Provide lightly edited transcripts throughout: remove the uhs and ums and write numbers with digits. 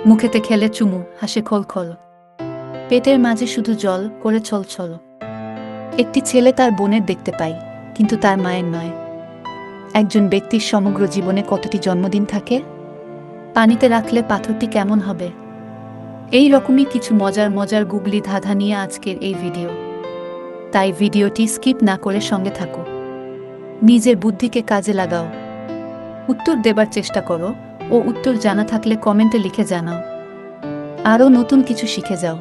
মুখেতে খেলে চুমু, হাসে খলখল। পেটের মাঝে শুধু জল করে ছলছল। একটি ছেলে তার বোনের দেখতে পায়, কিন্তু তার মায়ের নয়। একজন ব্যক্তির সমগ্র জীবনে কতটি জন্মদিন থাকে? পানিতে রাখলে পাথরটি কেমন হবে? এই রকমই কিছু মজার মজার গুগলি ধাঁধা নিয়ে আজকের এই ভিডিও। তাই ভিডিওটি স্কিপ না করে সঙ্গে থাকো। নিজের বুদ্ধিকে কাজে লাগাও, উত্তর দেবার চেষ্টা করো ও উত্তর জানা থাকলে কমেন্টে লিখে জানাও। আরও নতুন কিছু শিখে যাও।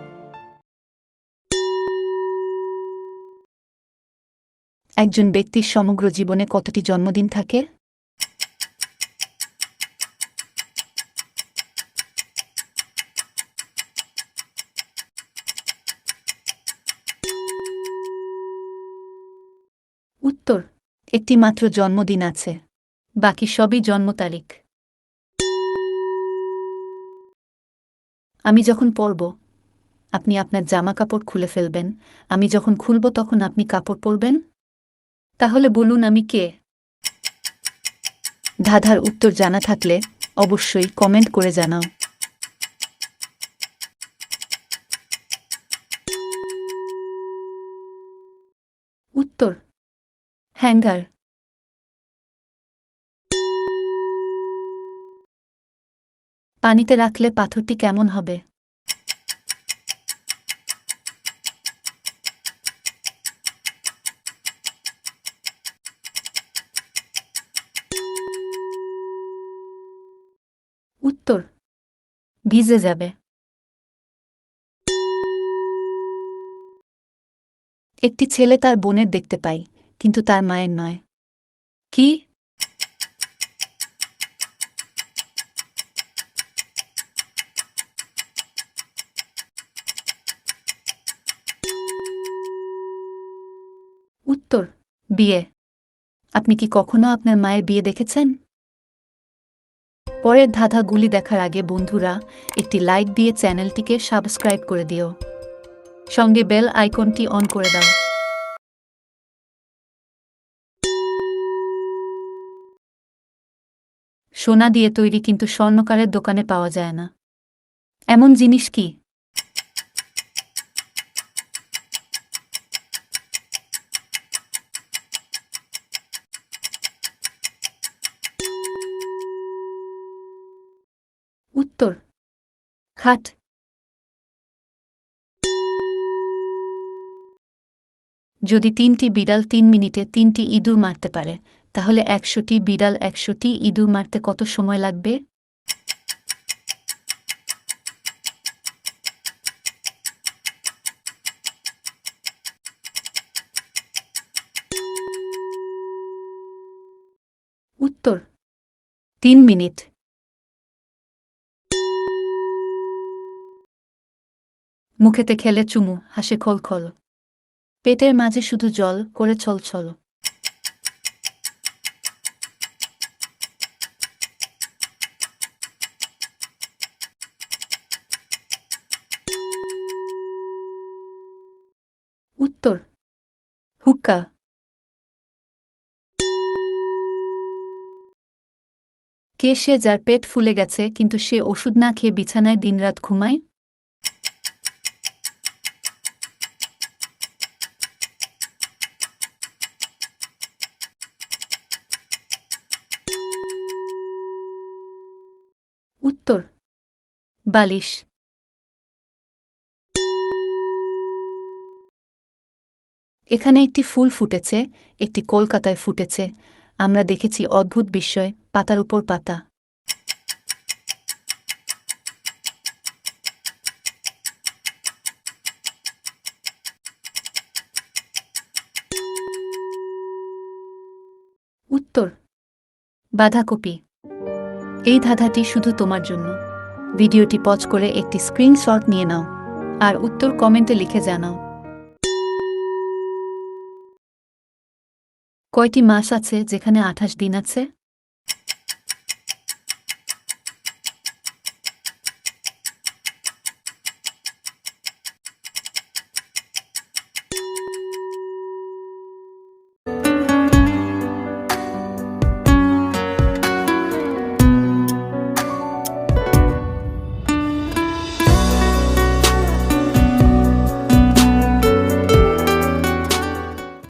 একজন ব্যক্তির সমগ্র জীবনে কতটি জন্মদিন থাকে? উত্তর, একটি মাত্র জন্মদিন আছে, বাকি সবই জন্ম তারিখ। আমি যখন পরব, আপনি আপনার জামা কাপড় খুলে ফেলবেন। আমি যখন খুলব তখন আপনি কাপড় পরবেন। তাহলে বলুন আমি কে? ধাঁধার উত্তর জানা থাকলে অবশ্যই কমেন্ট করে জানাও। উত্তর, হ্যাঙ্গার। পানিতে রাখলে পাথরটি কেমন হবে? উত্তর, ভিজে যাবে। একটি ছেলে তার বোনের দেখতে পায়, কিন্তু তার মায়ের নয়। কি? উত্তর, বিয়ে। আপনি কি কখনো আপনার মায়ের বিয়ে দেখেছেন? পরের ধাঁধাগুলি দেখার আগে বন্ধুরা একটি লাইক দিয়ে চ্যানেলটিকে সাবস্ক্রাইব করে দিও। সঙ্গে বেল আইকনটি অন করে দাও। সোনা দিয়ে তৈরি কিন্তু স্বর্ণকারের দোকানে পাওয়া যায় না, এমন জিনিস কি? উত্তর, খাট। যদি ৩টি বিড়াল ৩ মিনিটে ৩টি ইঁদুর মারতে পারে, তাহলে ১০০টি বিড়াল ১০০টি ইঁদুর মারতে কত সময় লাগবে? উত্তর, ৩ মিনিট। মুখেতে খেলে চুমু, হাসে খলখল। পেটের মাঝে শুধু জল করে ছলছল। উত্তর, হুক্কা। কে সে যার পেট ফুলে গেছে কিন্তু সে ওষুধ না খেয়ে বিছানায় দিনরাত ঘুমায়? উত্তর, বালিশ। এখানে একটি ফুল ফুটেছে, একটি কলকাতায় ফুটেছে। আমরা দেখেছি অদ্ভুত বিস্ময়, পাতার উপর পাতা। উত্তর, বাঁধাকপি। এই ধাঁধাটি শুধু তোমার জন্য। ভিডিওটি পজ করে একটি স্ক্রিনশট নিয়ে নাও আর উত্তর কমেন্টে লিখে জানাও। কয়টি মাস আছে যেখানে ২৮ দিন আছে?